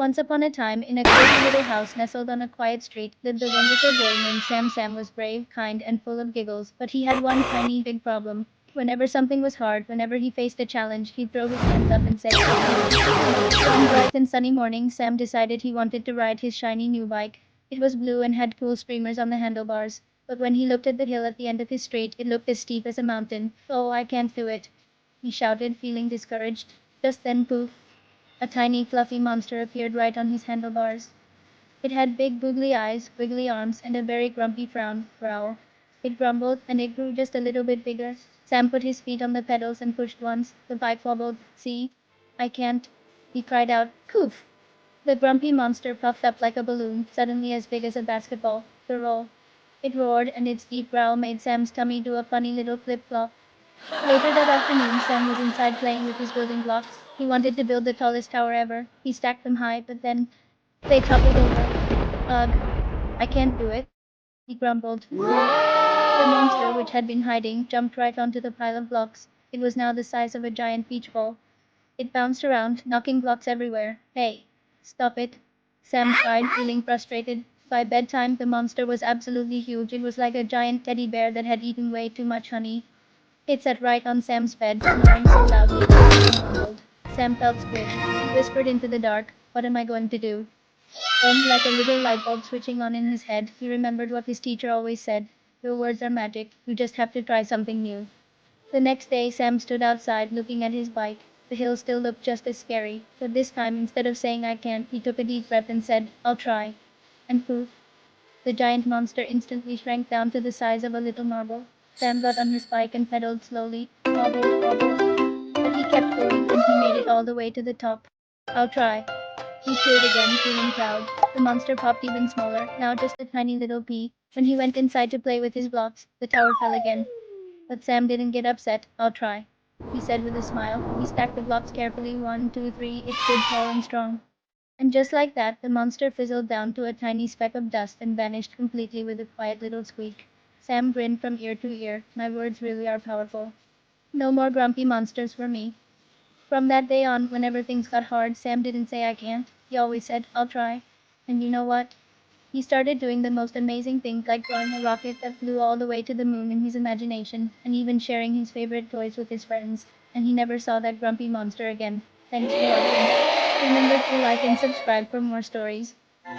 Once upon a time, in a cozy little house nestled on a quiet street, lived a wonderful boy named Sam. Sam was brave, kind, and full of giggles, but he had one tiny, big problem. Whenever something was hard, whenever he faced a challenge, he'd throw his hands up and say, "Can't do it." One bright and sunny morning, Sam decided he wanted to ride his shiny new bike. It was blue and had cool streamers on the handlebars, but when he looked at the hill at the end of his street, it looked as steep as a mountain. "Oh, I can't do it," he shouted, feeling discouraged. Just then, poof! A tiny fluffy monster appeared right on his handlebars. It had big googly eyes, wiggly arms, and a very grumpy growl. It grumbled, and it grew just a little bit bigger. Sam put his feet on the pedals and pushed once. The bike wobbled. "See? I can't," he cried out. Poof! The grumpy monster puffed up like a balloon, suddenly as big as a basketball. The roll. It roared, and its deep growl made Sam's tummy do a funny little flip-flop. Later that afternoon, Sam was inside playing with his building blocks. He wanted to build the tallest tower ever. He stacked them high, but then they toppled over. "Ugh, I can't do it," he grumbled. The monster, which had been hiding, jumped right onto the pile of blocks. It was now the size of a giant beach ball. It bounced around, knocking blocks everywhere. "Hey, stop it," Sam cried, feeling frustrated. By bedtime, the monster was absolutely huge. It was like a giant teddy bear that had eaten way too much honey. It sat right on Sam's bed, snoring so loudly that he mumbled. Sam felt squished. He whispered into the dark, "What am I going to do?" Then, like a little light bulb switching on in his head, he remembered what his teacher always said: "Your words are magic. You just have to try something new." The next day, Sam stood outside looking at his bike. The hill still looked just as scary, but this time, instead of saying "I can't," he took a deep breath and said, "I'll try." And poof! The giant monster instantly shrank down to the size of a little marble. Sam got on his bike and pedaled slowly, wobble, wobble. But he kept going, and he made it all the way to the top. "I'll try," he cheered again, feeling proud. The monster popped even smaller, now just a tiny little pea. When he went inside to play with his blocks, the tower fell again. But Sam didn't get upset. "I'll try," he said with a smile. He stacked the blocks carefully, 1, 2, 3, it stood tall and strong. And just like that, the monster fizzled down to a tiny speck of dust and vanished completely with a quiet little squeak. Sam grinned from ear to ear. My words really are powerful. No more grumpy monsters for me. From that day on, whenever things got hard, Sam didn't say "I can't." He always said, "I'll try." And you know what? He started doing the most amazing things, like drawing a rocket that flew all the way to the moon in his imagination, and even sharing his favorite toys with his friends. And he never saw that grumpy monster again. Thanks for watching. Remember to like and subscribe for more stories.